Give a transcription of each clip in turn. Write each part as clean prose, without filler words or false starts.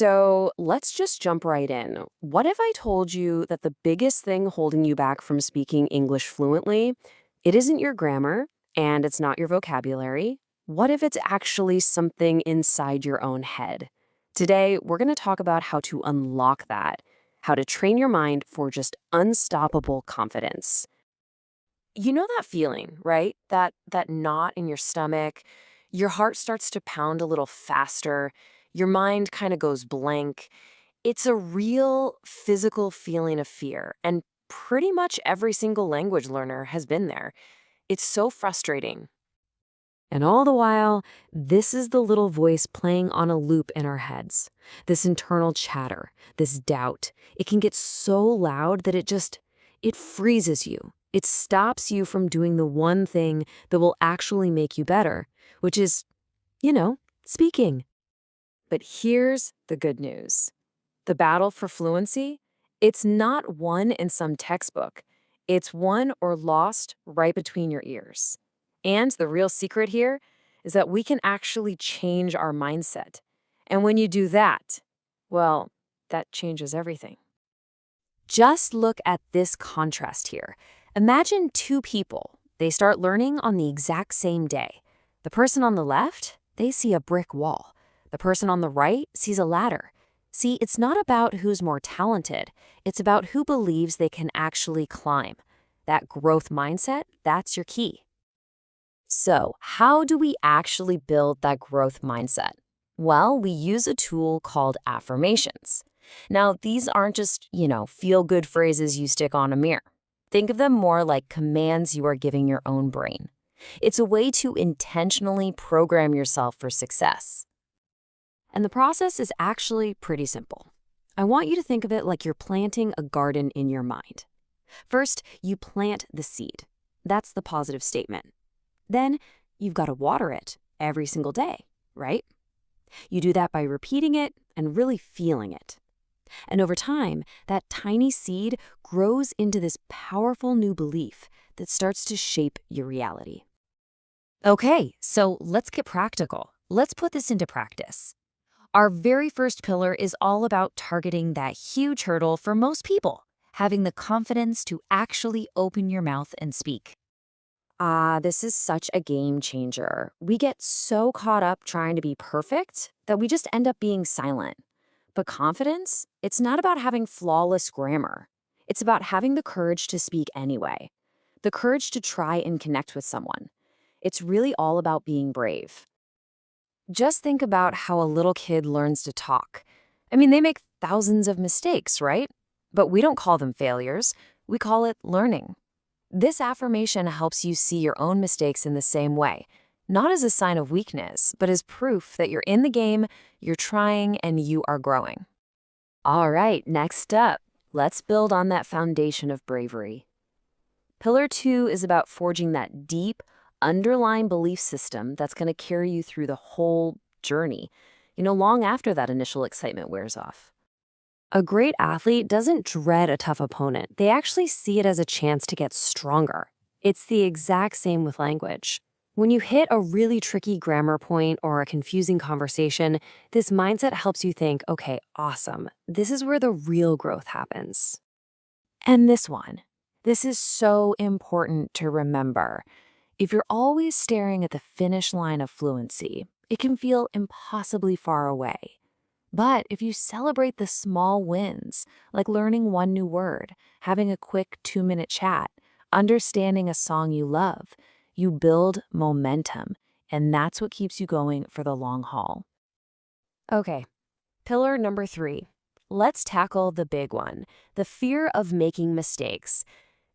So let's just jump right in. What if I told you that the biggest thing holding you back from speaking English fluently, it isn't your grammar and it's not your vocabulary? What if it's actually something inside your own head? Today, we're going to talk about how to unlock that, how to train your mind for just unstoppable confidence. You know that feeling, right? That knot in your stomach. Your heart starts to pound a little faster. Your mind kind of goes blank. It's a real physical feeling of fear, and pretty much every single language learner has been there. It's so frustrating. And all the while, this is the little voice playing on a loop in our heads. This internal chatter, this doubt. It can get so loud that it freezes you. It stops you from doing the one thing that will actually make you better, which is, speaking. But here's the good news. The battle for fluency, it's not won in some textbook. It's won or lost right between your ears. And the real secret here is that we can actually change our mindset. And when you do that, well, that changes everything. Just look at this contrast here. Imagine two people. They start learning on the exact same day. The person on the left, they see a brick wall. The person on the right sees a ladder. See, it's not about who's more talented. It's about who believes they can actually climb. That growth mindset, that's your key. So, how do we actually build that growth mindset? Well, we use a tool called affirmations. Now, these aren't just, feel-good phrases you stick on a mirror. Think of them more like commands you are giving your own brain. It's a way to intentionally program yourself for success. And the process is actually pretty simple. I want you to think of it like you're planting a garden in your mind. First, you plant the seed. That's the positive statement. Then, you've got to water it every single day, right? You do that by repeating it and really feeling it. And over time, that tiny seed grows into this powerful new belief that starts to shape your reality. Okay, so let's get practical. Let's put this into practice. Our very first pillar is all about targeting that huge hurdle for most people, having the confidence to actually open your mouth and speak. This is such a game changer. We get so caught up trying to be perfect that we just end up being silent. But confidence, it's not about having flawless grammar. It's about having the courage to speak anyway, the courage to try and connect with someone. It's really all about being brave. Just think about how a little kid learns to talk. I mean, they make thousands of mistakes, right? But we don't call them failures. We call it learning. This affirmation helps you see your own mistakes in the same way, not as a sign of weakness, but as proof that you're in the game, you're trying, and you are growing. All right, next up, let's build on that foundation of bravery. Pillar 2 is about forging that deep, underlying belief system that's going to carry you through the whole journey, long after that initial excitement wears off. A great athlete doesn't dread a tough opponent. They actually see it as a chance to get stronger. It's the exact same with language. When you hit a really tricky grammar point or a confusing conversation, this mindset helps you think, okay, awesome. This is where the real growth happens. And this is so important to remember. If you're always staring at the finish line of fluency, it can feel impossibly far away. But if you celebrate the small wins, like learning one new word, having a quick 2-minute chat, understanding a song you love, you build momentum, and that's what keeps you going for the long haul. Okay, pillar number 3. Let's tackle the big one, the fear of making mistakes.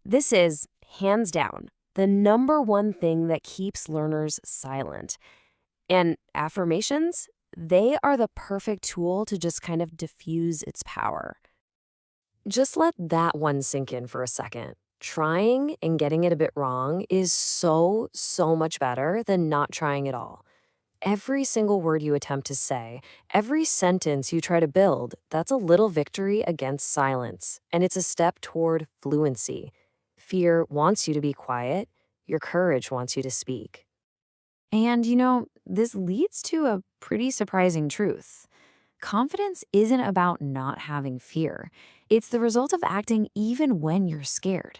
This is, hands down, the number one thing that keeps learners silent. And affirmations? They are the perfect tool to just kind of diffuse its power. Just let that one sink in for a second. Trying and getting it a bit wrong is so much better than not trying at all. Every single word you attempt to say, every sentence you try to build, that's a little victory against silence, and it's a step toward fluency. Fear wants you to be quiet. Your courage wants you to speak. And this leads to a pretty surprising truth. Confidence isn't about not having fear. It's the result of acting even when you're scared.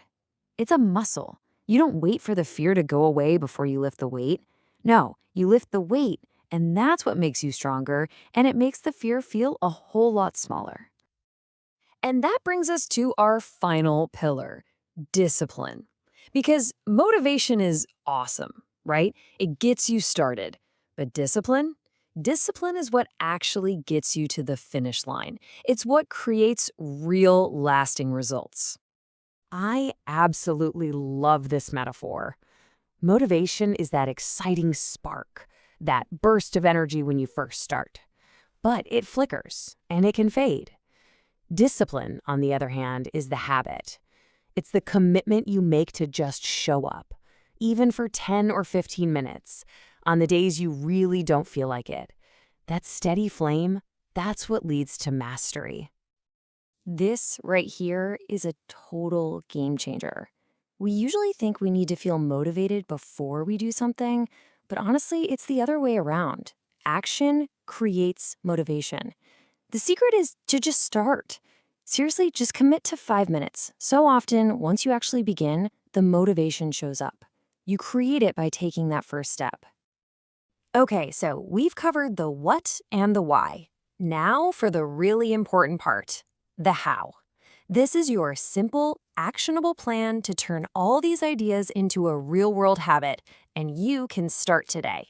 It's a muscle. You don't wait for the fear to go away before you lift the weight. No, you lift the weight, and that's what makes you stronger, and it makes the fear feel a whole lot smaller. And that brings us to our final pillar, discipline. Because motivation is awesome, right? It gets you started. But discipline? Discipline is what actually gets you to the finish line. It's what creates real lasting results. I absolutely love this metaphor. Motivation is that exciting spark, that burst of energy when you first start. But it flickers, and it can fade. Discipline, on the other hand, is the habit. It's the commitment you make to just show up, even for 10 or 15 minutes, on the days you really don't feel like it. That steady flame, that's what leads to mastery. This right here is a total game changer. We usually think we need to feel motivated before we do something, but honestly, it's the other way around. Action creates motivation. The secret is to just start. Seriously, just commit to 5 minutes. So often, once you actually begin, the motivation shows up. You create it by taking that first step. Okay, so we've covered the what and the why. Now for the really important part, the how. This is your simple, actionable plan to turn all these ideas into a real-world habit, and you can start today.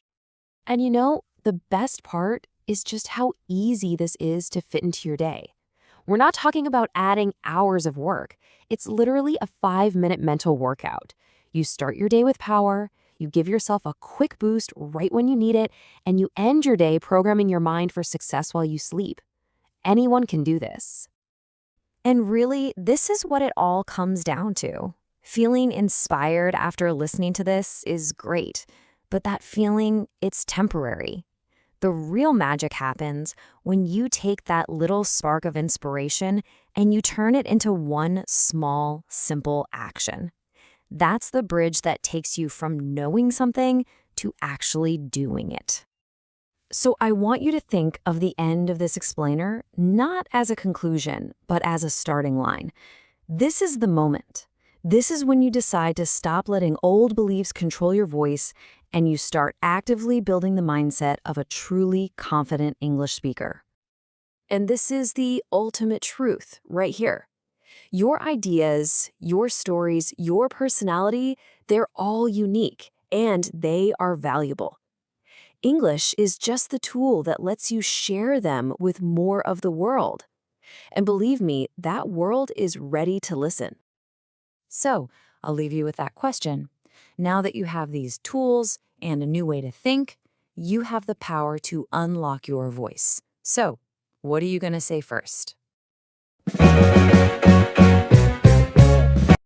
And you know, the best part is just how easy this is to fit into your day. We're not talking about adding hours of work. It's literally a 5-minute mental workout. You start your day with power, you give yourself a quick boost right when you need it, and you end your day programming your mind for success while you sleep. Anyone can do this. And really, this is what it all comes down to. Feeling inspired after listening to this is great, but that feeling, it's temporary. The real magic happens when you take that little spark of inspiration and you turn it into one small, simple action. That's the bridge that takes you from knowing something to actually doing it. So I want you to think of the end of this explainer not as a conclusion, but as a starting line. This is the moment. This is when you decide to stop letting old beliefs control your voice and you start actively building the mindset of a truly confident English speaker. And this is the ultimate truth right here. Your ideas, your stories, your personality, they're all unique and they are valuable. English is just the tool that lets you share them with more of the world. And believe me, that world is ready to listen. So, I'll leave you with that question. Now that you have these tools and a new way to think, you have the power to unlock your voice. So, what are you going to say first?